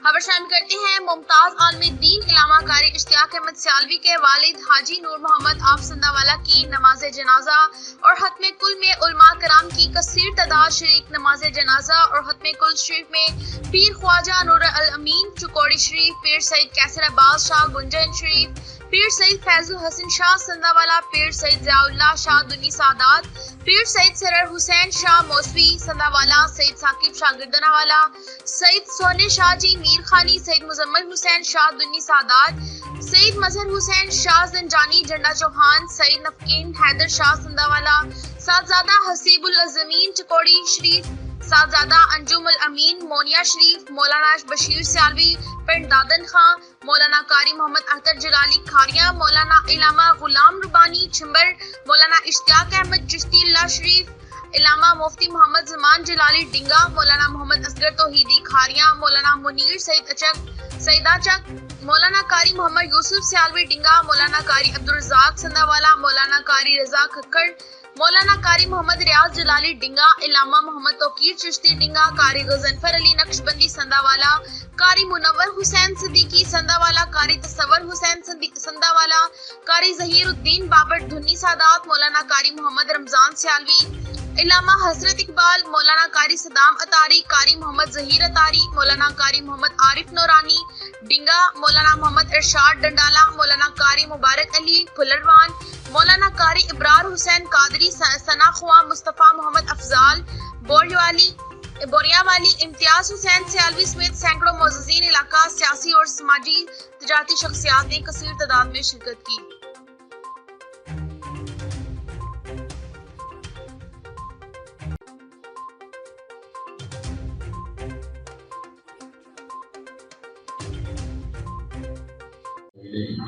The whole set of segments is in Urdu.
خبر شامل کرتے ہیں ممتاز عالم دین علامہ قاری اشتیاق احمد سیالوی کے والد حاجی نور محمد آپ سندہ والا کی نماز جنازہ اور ختم کل میں علماء کرام کی کثیر تعداد شریک نماز جنازہ اور ختم کل شریف میں پیر خواجہ نور الامین چکوڑی شریف، پیر سید کیسر عباس شاہ گنجن شریف، پیر سید فیض الحسن شاہ سندہ والا، پیر سید ضیاء اللہ شاہ دنی سادات، پیر سید سرر حسین شاہ موسوی سندہ والا، سید ثاقب شاہ گردنہ والا، سید سونے شاہ جی میر خانی، سید مزمل حسین شاہ دنی سادات، سید مظہر حسین شاہ زنجانی جنڈا چوہان، سید نفکین حیدر شاہ سندہ والا، صاحبزادہ حسیب العظمین چکوڑی شریف، صاحبزادہ انجم الامین مونیا شریف، مولانا بشیر سیالوی پنڈ دادن خان، مولانا قاری محمد اختر جلالی کھاریاں، مولانا علامہ غلام ربانی چھمبر، مولانا اشتیاق احمد چشتی اللہ شریف، علامہ مفتی محمد زمان جلالی ڈنگا، مولانا محمد اصغر توحیدی کھاریاں، مولانا منیر سیدہ چک، مولانا قاری محمد یوسف سیالوی ڈنگا، مولانا قاری عبدالرزاق سندہ والا، مولانا قاری رضا کھکڑ، مولانا قاری محمد ریاض جلالی ڈنگا، علامہ محمد توقیر چشتی ڈنگا، قاری غضنفر علی نقشبندی سندہ والا، قاری منور حسین صدیقی سندہ والا، قاری تصور حسین سندہ والا، قاری ظہیر الدین بابر دھنی سادات، مولانا قاری محمد رمضان سیالوی، علامہ حضرت اقبال، مولانا قاری صدام اتاری، قاری محمد ظہیر اتاری، مولانا قاری محمد عارف نورانی ڈنگا، مولانا محمد ارشاد ڈنڈالا، مولانا قاری مبارک علی پھلروان، مولانا قاری ابرار حسین قادری ثنا خواں، مصطفیٰ محمد افضال بوریا والی، امتیاز حسین سیالوی سمیت سینکڑوں معززین علاقہ، سیاسی اور سماجی تجارتی شخصیات نے کثیر تعداد میں شرکت کی۔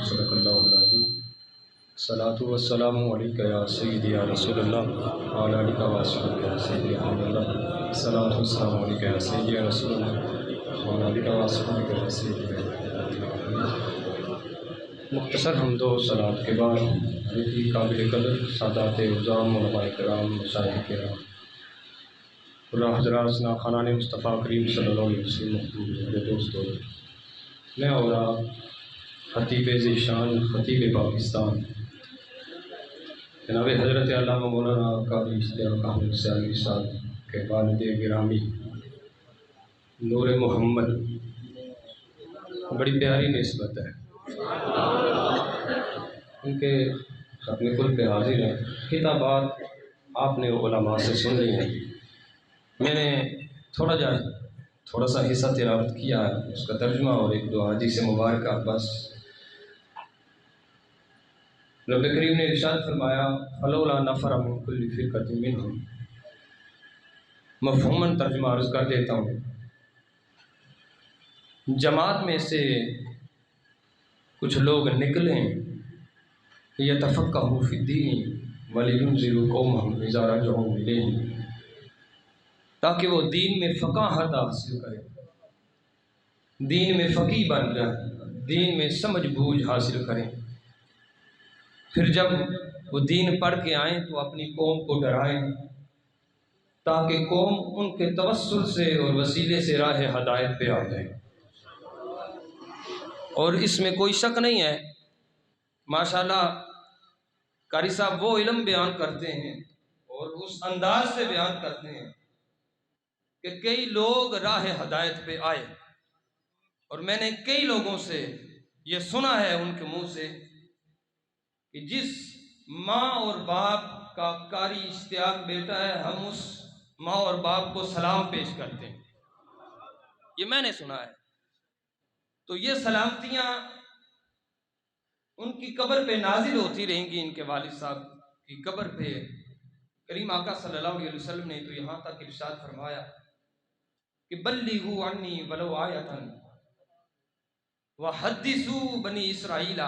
صدق اللہ العظیم۔ الصلاۃ والسلام علیک یا سیدی یا رسول اللہ وعلی آلک و اصحابہ یا سیدی یا حبیب اللہ۔ الصلاۃ والسلام علیک یا سیدی یا رسول اللہ وعلی آلک و اصحابہ یا سیدی یا حبیب اللہ۔ مختصر حمد و صلوات کے بعد حضرت قابل قدر سادات عظام علماء کرام مشائخ کرام اور حضرات خانان مصطفیٰ کریم صلی اللہ علیہ وسلم محبوب دوستو، میں اور آپ خطیب ذیشان خطیب پاکستان جناب حضرت علامہ مولانا قاری اشتیاق احمد سیالوی صاحب کے والد گرامی نور محمد، بڑی پیاری نسبت ہے، ان کے ختم کل پہ حاضر ہیں۔ خطابات آپ نے علماء سے سن لی ہیں، میں نے تھوڑا سا حصہ تلاوت کیا ہے، اس کا ترجمہ اور ایک دو حدیث مبارکہ بس۔ رب کریم نے ارشاد فرمایا فلولا نفر من کل فرقۃ منہم، مفہوماً ترجمہ عرض کر دیتا ہوں، جماعت میں سے کچھ لوگ نکلیں یتفقہوا فی الدین ولینذروا قومہم اذا رجعوا الیہم، تاکہ وہ دین میں فقاہت حاصل کریں، دین میں فقیہ بن جائیں، دین میں سمجھ بوجھ حاصل کریں، پھر جب وہ دین پڑھ کے آئیں تو اپنی قوم کو ڈرائیں تاکہ قوم ان کے توسل سے اور وسیلے سے راہ ہدایت پہ آ جائے۔ اور اس میں کوئی شک نہیں ہے، ماشاءاللہ قاری صاحب وہ علم بیان کرتے ہیں اور اس انداز سے بیان کرتے ہیں کہ کئی لوگ راہ ہدایت پہ آئے، اور میں نے کئی لوگوں سے یہ سنا ہے ان کے منہ سے کہ جس ماں اور باپ کا قاری اشتیاق بیٹا ہے، ہم اس ماں اور باپ کو سلام پیش کرتے ہیں، یہ میں نے سنا ہے۔ تو یہ سلامتیاں ان کی قبر پہ نازل ہوتی رہیں گی، ان کے والد صاحب کی قبر پہ۔ کریم آقا صلی اللہ علیہ وسلم نے تو یہاں تک ارشاد فرمایا کہ بلغوا عنی ولو آیۃ وحدثوا بنی اسرائیل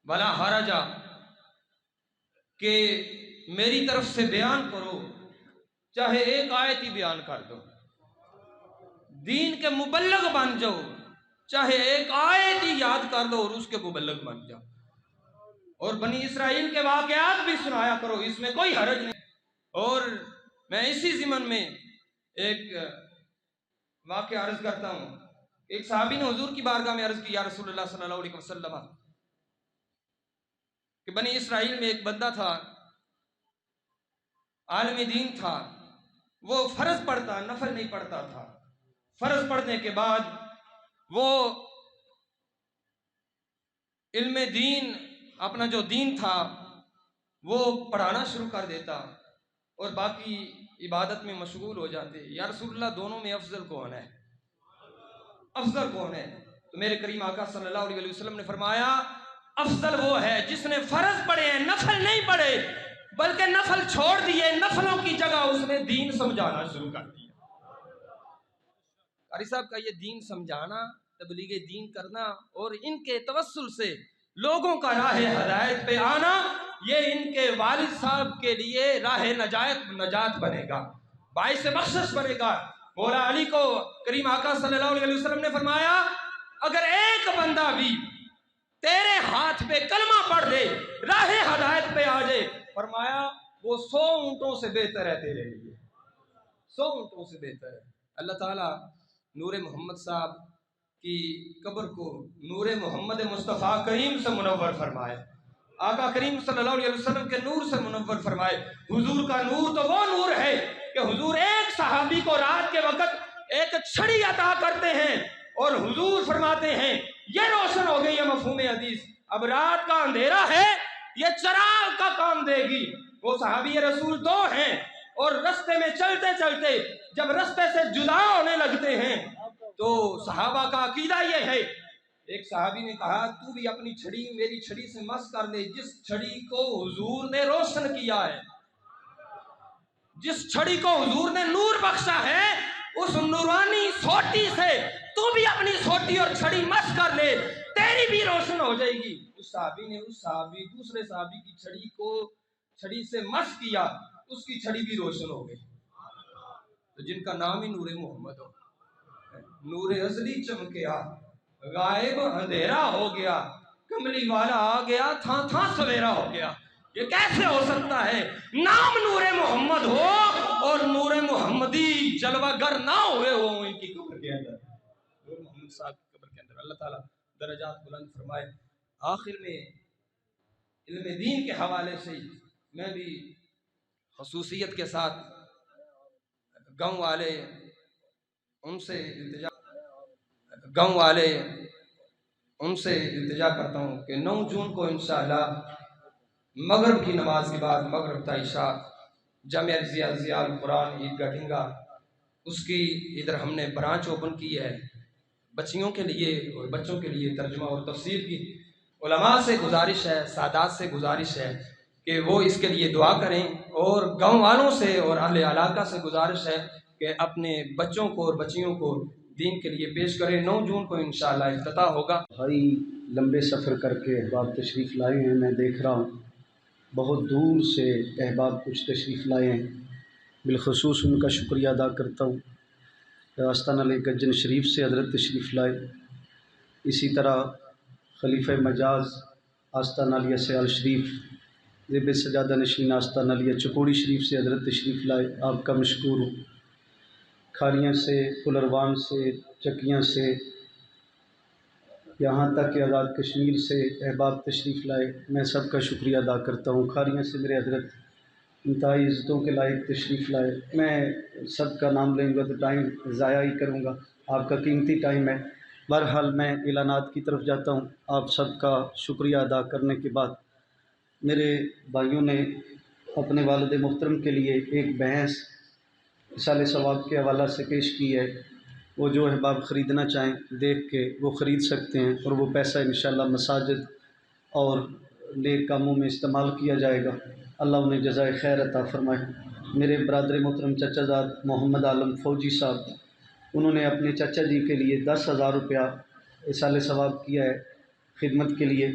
ولا حرج، کہ میری طرف سے بیان کرو، چاہے ایک آیت ہی بیان کر دو، دین کے مبلغ بن جاؤ، چاہے ایک آیت ہی یاد کر دو اور اس کے مبلغ بن جاؤ، اور بنی اسرائیل کے واقعات بھی سنایا کرو، اس میں کوئی حرج نہیں۔ اور میں اسی ضمن میں ایک واقعہ عرض کرتا ہوں ایک صحابی نے حضور کی بارگاہ میں عرض کی، یا رسول اللہ صلی اللہ علیہ وسلم، کہ بنی اسرائیل میں ایک بندہ تھا، عالم دین تھا، وہ فرض پڑھتا نفل نہیں پڑھتا تھا، فرض پڑھنے کے بعد وہ علم دین، اپنا جو دین تھا وہ پڑھانا شروع کر دیتا اور باقی عبادت میں مشغول ہو جاتے۔ یا رسول اللہ دونوں میں افضل کون ہے؟ افضل کون ہے؟ تو میرے کریم آقا صلی اللہ علیہ وسلم نے فرمایا افضل وہ ہے جس نے فرض پڑھے ہیں، نفل نہیں پڑھے، بلکہ نفل چھوڑ دیے، نفلوں کی جگہ اس نے دین سمجھانا شروع کر دیا۔ قاری صاحب کا یہ دین سمجھانا، تبلیغ دین کرنا اور ان کے توسل سے لوگوں کا راہ ہدایت پہ آنا، یہ ان کے والد صاحب کے لیے راہ نجات بنے گا، باعث بخشش بنے گا۔ مولا علی کو کریم آقا صلی اللہ علیہ وسلم نے فرمایا اگر ایک بندہ بھی تیرے ہاتھ پہ کلمہ پڑھ دے، راہ ہدایت پہ آ جائے، فرمایا وہ 100 اونٹوں سے بہتر ہے تیرے لیے، 100 اونٹوں سے بہتر ہے۔ اللہ تعالیٰ نور محمد صاحب کی قبر کو نور محمد مصطفیٰ کریم سے منور فرمائے، آقا کریم صلی اللہ علیہ وسلم کے نور سے منور فرمائے۔ حضور کا نور تو وہ نور ہے کہ حضور ایک صحابی کو رات کے وقت ایک چھڑی عطا کرتے ہیں اور حضور فرماتے ہیں یہ روشن ہو گئی ہے مفہوم حدیث، اب رات کا اندھیرا ہے، یہ چراغ کا کام دے گی۔ وہ صحابی رسول 2 ہیں اور رستے میں چلتے چلتے جب رستے سے جدا ہونے لگتے ہیں تو صحابہ کا عقیدہ یہ ہے، ایک صحابی نے کہا تو بھی اپنی چھڑی میری چھڑی سے مس کر لے، جس چھڑی کو حضور نے روشن کیا ہے، جس چھڑی کو حضور نے نور بخشا ہے، اس نورانی سوٹی سے تو بھی اپنی سوٹی اور چھڑی مس کر لے، تیری بھی روشن ہو جائے گی۔ اس صحابی نے دوسرے صحابی کی چھڑی کو چھڑی سے مس کیا، اس کی چھڑی بھی روشن ہو گئی۔ تو جن کا نام ہی نور محمد ہو، نور ازلی چمکیا، غائب اندھیرا ہو گیا، کملی والا آ گیا، تھا تھا سویرا ہو گیا۔ یہ کیسے ہو سکتا ہے؟ نام نور محمد ہو اور نور محمدی جلوہ گر نہ ہوئے ہو ان کی قبر کے اندر، نور محمد صاحب کی قبر کے اندر۔ اللہ تعالیٰ درجات بلند فرمائے۔ آخر میں علم دین کے حوالے سے میں بھی خصوصیت کے ساتھ گاؤں والے ان سے التجا کرتا ہوں کہ 9 جون کو انشاءاللہ مغرب کی نماز کے بعد، مغرب تا عشاء، جامعہ ضیاء القرآن عیدگاہ ڈھنگا، اس کی ادھر ہم نے برانچ اوپن کی ہے بچیوں کے لیے اور بچوں کے لیے ترجمہ اور تفسیر کی۔ علماء سے گزارش ہے، سادات سے گزارش ہے کہ وہ اس کے لیے دعا کریں، اور گاؤں والوں سے اور اہل علاقہ سے گزارش ہے کہ اپنے بچوں کو اور بچیوں کو دین کے لیے پیش کریں۔ 9 جون کو انشاءاللہ افتتاح ہوگا۔ بھائی لمبے سفر کر کے احباب تشریف لائے ہیں، میں دیکھ رہا ہوں بہت دور سے احباب کچھ تشریف لائے ہیں، بالخصوص ان کا شکریہ ادا کرتا ہوں۔ آستانہ علی گجن شریف سے حضرت تشریف لائے، اسی طرح خلیفہ مجاز آستانہ علیہ سیال شریف، زیب سجادہ نشین آستانہ علیہ چکوڑی شریف سے حضرت تشریف لائے، آپ کا مشکور ہوں۔ کھاریاں سے، پلروان سے، چکیاں سے، یہاں تک کہ آزاد کشمیر سے احباب تشریف لائے، میں سب کا شکریہ ادا کرتا ہوں۔ کھاریاں سے میرے حضرت انتہائی عزتوں کے لائق تشریف لائے، میں سب کا نام لیں گا تو ٹائم ضائع ہی کروں گا، آپ کا قیمتی ٹائم ہے۔ بہرحال میں اعلانات کی طرف جاتا ہوں۔ آپ سب کا شکریہ ادا کرنے کے بعد میرے بھائیوں نے اپنے والد محترم کے لیے ایک بحث اصال ثواب کے حوالہ سے پیش کی ہے، وہ جو احباب خریدنا چاہیں دیکھ کے وہ خرید سکتے ہیں، اور وہ پیسہ انشاءاللہ مساجد اور نیک کاموں میں استعمال کیا جائے گا۔ اللہ انہیں جزائے خیر عطا فرمائے۔ میرے برادر محترم چچا زاد محمد عالم فوجی صاحب، انہوں نے اپنے چچا جی کے لیے 10,000 روپیہ اصال ثواب کیا ہے خدمت کے لیے۔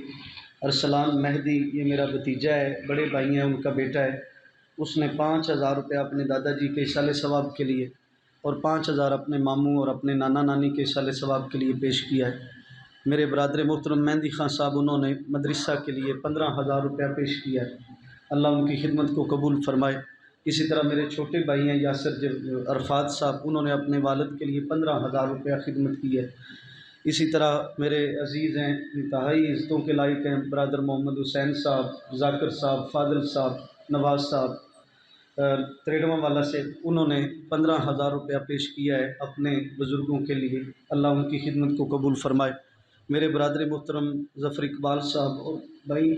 ارسلان مہدی، یہ میرا بھتیجا ہے، بڑے بھائی ہیں، ان کا بیٹا ہے، اس نے 5,000 روپیہ اپنے دادا جی کے اصال ثواب کے لیے اور 5,000 اپنے ماموں اور اپنے نانا نانی کے اصال ثواب کے لیے پیش کیا ہے۔ میرے برادر محترم مہندی خان صاحب، انہوں نے مدرسہ کے لیے 15,000 روپیہ پیش کیا ہے۔ اللہ ان کی خدمت کو قبول فرمائے۔ اسی طرح میرے چھوٹے بھائی ہیں یاسر عرفات صاحب، انہوں نے اپنے والد کے لیے 15,000 روپیہ خدمت کی ہے۔ اسی طرح میرے عزیز ہیں، انتہائی عزتوں کے لائق ہیں، برادر محمد حسین صاحب، ذاکر صاحب، فاضل صاحب، نواز صاحب 93 والا سے، انہوں نے 15,000 روپیہ پیش کیا ہے اپنے بزرگوں کے لیے۔ اللہ ان کی خدمت کو قبول فرمائے۔ میرے برادر محترم ظفر اقبال صاحب اور بھائی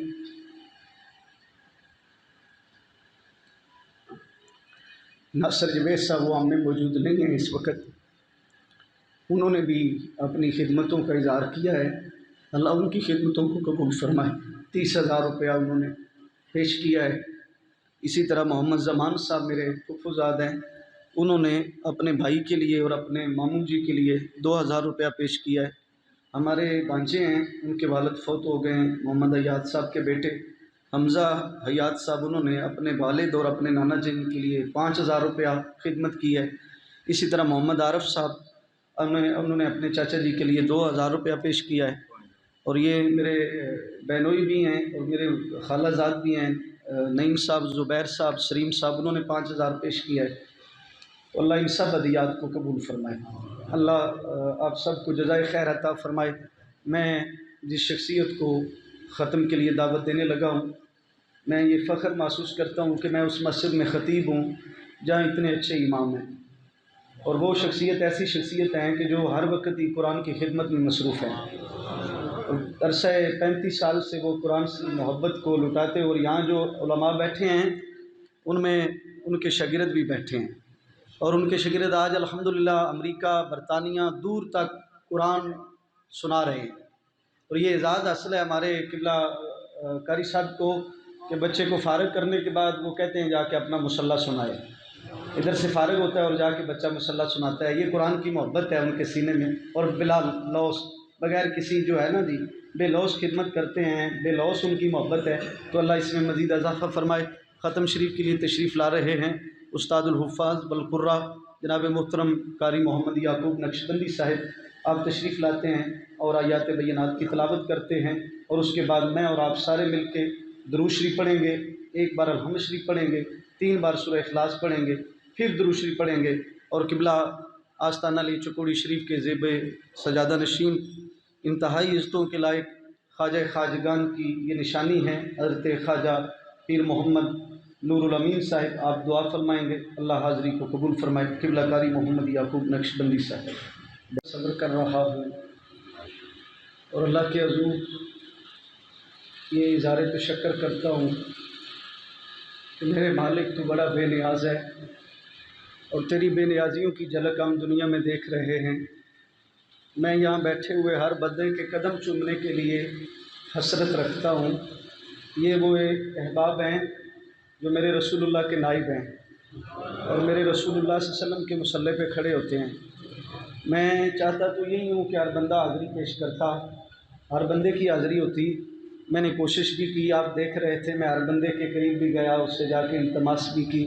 ناصر جوید صاحب، وہ ہم میں موجود نہیں ہیں اس وقت، انہوں نے بھی اپنی خدمتوں کا اظہار کیا ہے۔ اللہ ان کی خدمتوں کو قبول فرمائے۔ 30,000 روپیہ انہوں نے پیش کیا ہے۔ اسی طرح محمد زمان صاحب میرے پھپھوزاد ہیں، انہوں نے اپنے بھائی کے لیے اور اپنے ماموں جی کے لیے 2,000 روپیہ پیش کیا ہے۔ ہمارے بھانجے ہیں، ان کے والد فوت ہو گئے ہیں، محمد حیات صاحب کے بیٹے حمزہ حیات صاحب، انہوں نے اپنے والد اور اپنے نانا جن کے لیے 5,000 روپیہ خدمت کی ہے۔ اسی طرح محمد عارف صاحب، انہوں نے اپنے چاچا جی کے لیے 2,000 روپیہ پیش کیا ہے۔ اور یہ میرے بہنوئی بھی ہیں اور میرے خالہ زاد بھی ہیں، نعیم صاحب، زبیر صاحب، سلیم صاحب، انہوں نے 5,000 پیش کیا ہے۔ اللہ ان سب ہدیات کو قبول فرمائے۔ اللہ آپ سب کو جزائے خیر عطا فرمائے۔ میں جس شخصیت کو ختم کے لیے دعوت دینے لگا ہوں، میں یہ فخر محسوس کرتا ہوں کہ میں اس مسجد میں خطیب ہوں جہاں اتنے اچھے امام ہیں، اور وہ شخصیت ایسی شخصیت ہیں کہ جو ہر وقت ہی قرآن کی خدمت میں مصروف ہیں۔ عرصہ 35 سال سے وہ قرآن سے محبت کو لٹاتے، اور یہاں جو علماء بیٹھے ہیں ان میں ان کے شاگرد بھی بیٹھے ہیں، اور ان کے شاگرد آج الحمدللہ امریکہ، برطانیہ، دور تک قرآن سنا رہے ہیں۔ اور یہ اعزاز حاصل ہے ہمارے قبلہ قاری صاحب کو کہ بچے کو فارغ کرنے کے بعد وہ کہتے ہیں جا کے اپنا مصلح سنائے۔ ادھر سے فارغ ہوتا ہے اور جا کے بچہ مصلح سناتا ہے۔ یہ قرآن کی محبت ہے ان کے سینے میں، اور بلا لوث، بغیر کسی جو ہے نا جی بے لوث خدمت کرتے ہیں، بے لوث ان کی محبت ہے۔ تو اللہ اس میں مزید اضافہ فرمائے۔ ختم شریف کے لیے تشریف لا رہے ہیں استاد الحفاظ بالقرہ جناب محترم قاری محمد یعقوب نقشبندی صاحب، آپ تشریف لاتے ہیں اور آیات بینات کی تلاوت کرتے ہیں، اور اس کے بعد میں اور آپ سارے مل کے درود شریف پڑھیں گے، ایک بار الحمد شریف پڑھیں گے، 3 بار سورہ اخلاص پڑھیں گے، پھر درود شریف پڑھیں گے، اور قبلہ آستانہ علی چکوڑی شریف کے زیب سجادہ نشین انتہائی عزتوں کے لائق خواجہ خواجگان کی یہ نشانی ہے حضرت خواجہ پیر محمد نور الامین صاحب، آپ دعا فرمائیں گے، اللہ حاضری کو قبول فرمائے۔ قبلہ قاری محمد یعقوب نقشبندی صاحب۔ صبر کر رہا ہوں اور اللہ کے حضور یہ اظہار تشکر کرتا ہوں کہ میرے مالک تو بڑا بے نیاز ہے، اور تیری بے نیازیوں کی جھلک ہم دنیا میں دیکھ رہے ہیں۔ میں یہاں بیٹھے ہوئے ہر بندے کے قدم چومنے کے لیے حسرت رکھتا ہوں۔ یہ وہ احباب ہیں جو میرے رسول اللہ کے نائب ہیں، اور میرے رسول اللہ صلی اللہ علیہ وسلم کے مصلی پہ کھڑے ہوتے ہیں۔ میں چاہتا تو یہی ہوں کہ ہر بندہ حاضری پیش کرتا، ہر بندے کی حاضری ہوتی۔ میں نے کوشش بھی کی، آپ دیکھ رہے تھے، میں ہر بندے کے قریب بھی گیا، اس سے جا کے التماس بھی کی،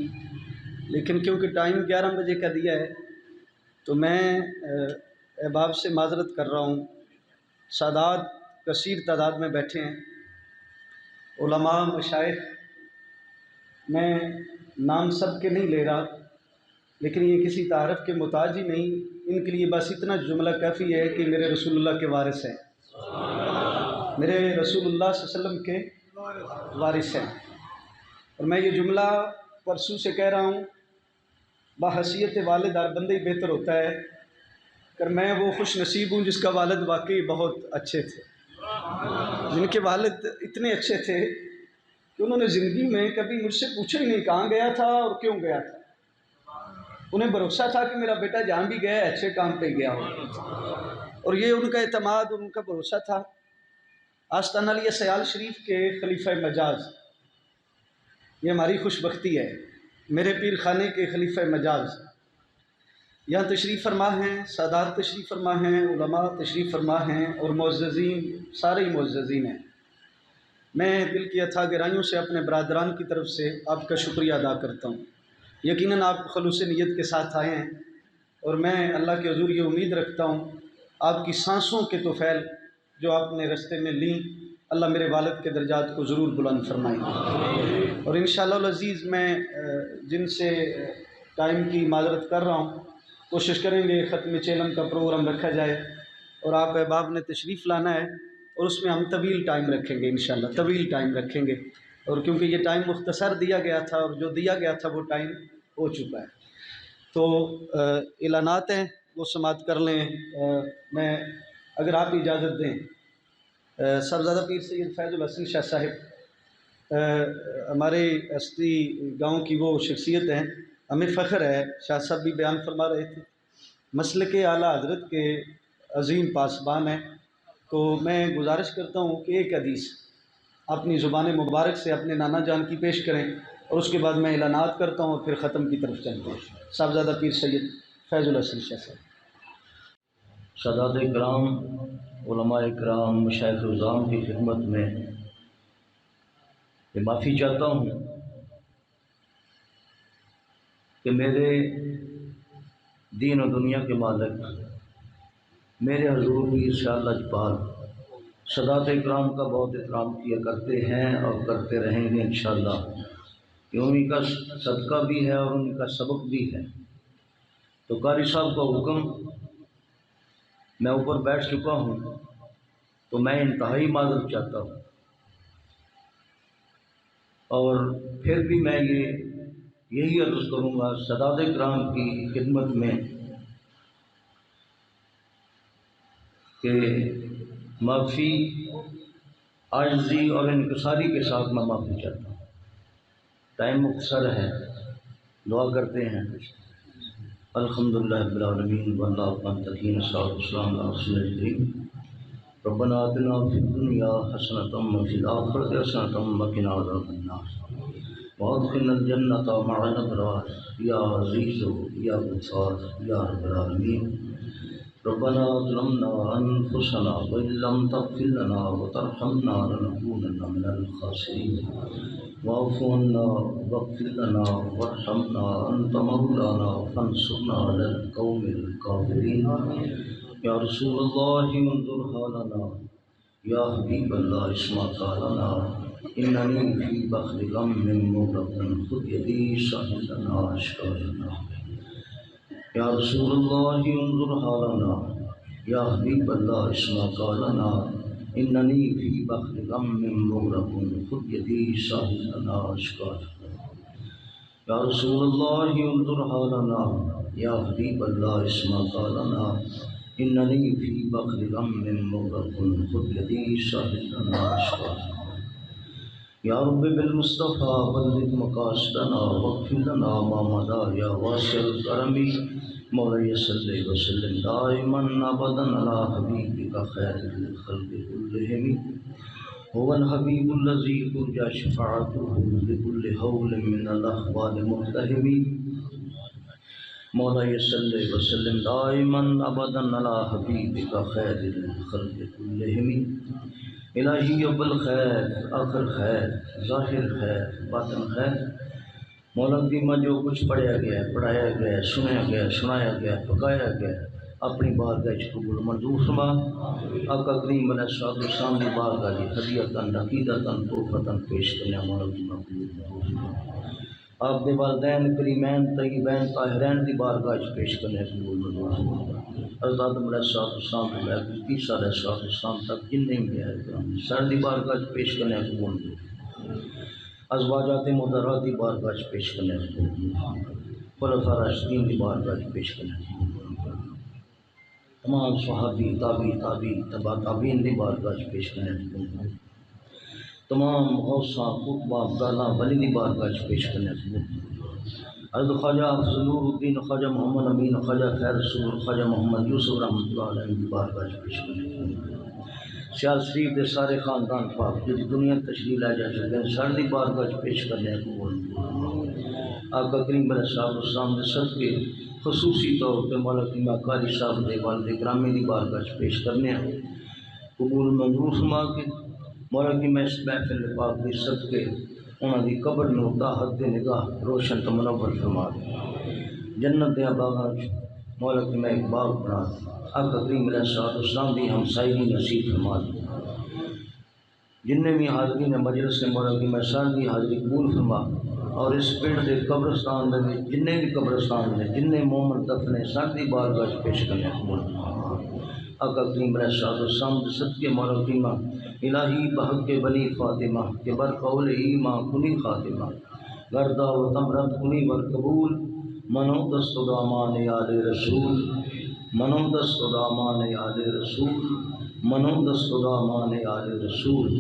لیکن کیونکہ ٹائم 11 بجے کا دیا ہے تو میں احباب سے معذرت کر رہا ہوں۔ سادات کثیر تعداد میں بیٹھے ہیں، علماء، مشائخ، میں نام سب کے نہیں لے رہا، لیکن یہ کسی تعارف کے محتاج ہی نہیں، ان کے لیے بس اتنا جملہ کافی ہے کہ میرے رسول اللہ کے وارث ہیں، میرے رسول اللہ صلی اللہ علیہ وسلم کے وارث ہیں۔ اور میں یہ جملہ پرسوں سے کہہ رہا ہوں، بحیثیت والد ہر بندہ ہی بہتر ہوتا ہے، کہ میں وہ خوش نصیب ہوں جس کا والد واقعی بہت اچھے تھے، جن کے والد اتنے اچھے تھے کہ انہوں نے زندگی میں کبھی مجھ سے پوچھا ہی نہیں کہاں گیا تھا اور کیوں گیا تھا۔ انہیں بھروسہ تھا کہ میرا بیٹا جہاں بھی گیا ہے اچھے کام پہ گیا ہو، اور یہ ان کا اعتماد اور ان کا بھروسہ تھا۔ آستانہ علی سیال شریف کے خلیفہ مجاز، یہ ہماری خوش بختی ہے، میرے پیر خانے کے خلیفہ مجاز یہاں تشریف فرما ہیں، سادات تشریف فرما ہیں، علماء تشریف فرما ہیں، اور معززین سارے ہی معززین ہیں۔ میں دل کی اتھا گہرائیوں سے اپنے برادران کی طرف سے آپ کا شکریہ ادا کرتا ہوں۔ یقیناً آپ خلوص نیت کے ساتھ آئے ہیں، اور میں اللہ کے حضور یہ امید رکھتا ہوں آپ کی سانسوں کے طفیل جو آپ نے رستے میں لیں، اللہ میرے والد کے درجات کو ضرور بلند فرمائیں، اور انشاءاللہ العزیز میں جن سے ٹائم کی معذرت کر رہا ہوں، کوشش کریں گے ختم چیلم کا پروگرام رکھا جائے، اور آپ احباب نے تشریف لانا ہے، اور اس میں ہم طویل ٹائم رکھیں گے انشاءاللہ، طویل ٹائم رکھیں گے، اور کیونکہ یہ ٹائم مختصر دیا گیا تھا اور جو دیا گیا تھا وہ ٹائم ہو چکا ہے، تو اعلانات ہیں وہ سماعت کر لیں۔ میں اگر آپ اجازت دیں، صاحبزادہ پیر سید فیض الحسن شاہ صاحب ہمارے استی گاؤں کی وہ شخصیت ہیں، ہمیں فخر ہے، شاہ صاحب بھی بیان فرما رہے تھے، مسلک اعلیٰ حضرت کے عظیم پاسبان ہیں، تو میں گزارش کرتا ہوں کہ ایک حدیث اپنی زبان مبارک سے اپنے نانا جان کی پیش کریں، اور اس کے بعد میں اعلانات کرتا ہوں اور پھر ختم کی طرف چلتے ہیں۔ صاحبزادہ پیر سید فیض الحسن شاہ صاحب۔ سادات کرام، علماء کرام، مشائخ عظام کی خدمت میں یہ معافی چاہتا ہوں کہ میرے دین و دنیا کے مالک میرے حضور بھی شاہ لجپال سادات کرام کا بہت احترام کیا کرتے ہیں اور کرتے رہیں گے انشاءاللہ، کہ انہی کا صدقہ بھی ہے اور ان کا سبق بھی ہے۔ تو قاری صاحب کا حکم، میں اوپر بیٹھ چکا ہوں تو میں انتہائی معذرت چاہتا ہوں، اور پھر بھی میں یہی عرض کروں گا سادات کرام کی خدمت میں کہ معافی، عاجزی اور انکساری کے ساتھ میں معافی چاہتا ہوں۔ ٹائم مختصر ہے، دعا کرتے ہیں۔ الحمدللہ رب العالمین واللہ تقین صلاۃ والسلام علی رسول الکریم۔ ربنا آتنا فی الدنیا حسنۃ وفی الآخرۃ حسنۃ وقنا عذاب النار وادخلنا الجنۃ مع الابرار یا عزیز یا غفار یا رب العالمین۔ ربنا ظلمنا انفسنا وان لم تغفر لنا وترحمنا لنكونن من الخاسرین واعف عنا واغفر لنا وارحمنا انت مولانا فانصرنا على القوم الكافرین۔ یا رسول اللہ انظر حالنا، یا حبیب اللہ اسمع قالنا، اننی فی بحر غم مغرق خذ یدی ساحل لنا اشکالنا۔ یا رسول اللہ انظر حالنا، یا حبیب اللہ اسمع قالنا، اننی فی بحر غم مغرق خذ یدی ساحل لنا اشکالنا۔ یا رسول اللہ انظر حالنا، یا حبیب اللہ اسمع قالنا، اننی فی بحر غم مغرق خذ یدی ساحل لنا اشکالنا۔ یا رب بالمصطفیٰ بلغ مقاصدنا واغفر لنا ما مضی یا واسع الکرم۔ مولا صلی وسلم دائما ابدا علی حبیبک خیر الخلق کلہم۔ هو الحبیب الذی ترجى شفاعته لكل حول من الاحوال مقتحم۔ مولا صلی وسلم دائما ابدا علی حبیبک خیر الخلق کلہم۔ الہی اول خیر، آخر خیر، ظاہر خیر، باطن خیر۔ مولا دیما جو کچھ پڑھایا گیا ہے، پڑھایا گیا ہے، سنایا گیا ہے، سنایا گیا ہے، پکایا گیا ہے، اپنی بارگاہ قبول منظور فرما۔ آقا کریم علیہ الصلوۃ والسلام کی بارگاہ کی ہدیۃً عقیدۃً تحفۃً پیش کرنے مولا کی مقبول منظور فرما۔ آپ دے والدین کریمین طیبین طاہرین دی بارگاہ پیش کرنے قبول منظور فرما۔ حضرت آدم علیہ السلام سے لے کر عیسیٰ علیہ السلام تک جتنے بھی ہیں سر دی بارگاہ پیش کرنے قبول منظور فرما۔ ازواجات مطہرات دی بارگاہ پیش کرنے قبول منظور فرما۔ خلفاء راشدین دی بارگاہ پیش کرنے قبول منظور فرما۔ تمام صحابی، تابعین، تبع تابعین دی بارگاہ پیش کرنے قبول منظور فرما۔ تمام غوثاں، قطباں، ابدالاں، ولی دی بارگاہ پیش کرنے قبول منظور فرما۔ حضرت خواجہ افضل نور الدین، خواجہ محمد امین، خواجہ خیر رسول، خواجہ محمد یوسف رحمۃ اللہ علیہ کی بارگاہ پیش کرنے قبول منظور فرما۔ سیال شریف دے سارے خاندان پاک جو دنیا تشریف لے جا سکتے ہیں سر دی بارگاہ پیش کرنے قبول منظور فرما۔ آقا کریم علیہ السلام دے صدقے خصوصی طور پہ مولا کی قاری صاحب دے والد گرامی دی بارگاہ پیش کرنے قبول منظور فرما کے مولا کی میں اس محفل پاک دی صدقے انہاں دی قبر نو تا حد نگاہ روشن تو منور فرما دے۔ جنت دے باغاں مولا کی میں ایک باغ بنا دے۔ آقا کریم علیہ السلام دی ہمسائیگی نصیب فرما دے۔ جن بھی حاضرین مجلس سے مرغی میں ساری حاضری قبول فرما اور اس پنڈ کے قبرستان میں جن بھی قبرستان نے جن مومن دفنے ساری بارگاہ پیش کرنے قبول فرما آقا کریم علیہ الصلوۃ والسلام صدقے مرغیمہ الہی بحق کے بنی فاطمہ کے برقول ایماں کنی خاتمہ گردہ و تمرت کنی ور قبول منو دست و دامان آل رسول منو دست و دامان آل رسول منو دست و دامان آل رسول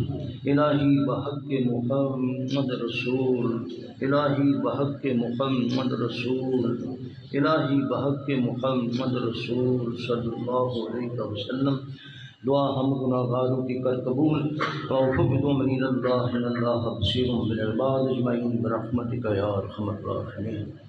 الہی بحق محمد رسول الہی بحق محمد رسول الہی بحق محمد رسول صلی اللہ علیہ وسلم دعا ہم گناہگاروں کی کر قبول وَأَوْفِقْ مَنِيرَ اللَّهِ إِنَّ اللَّهَ بَصِيرٌ بِالْعِبَادِ أَجْمَعِينَ بِرَحْمَتِكَ يَا أَرْحَمَ الرَّاحِمِينَ.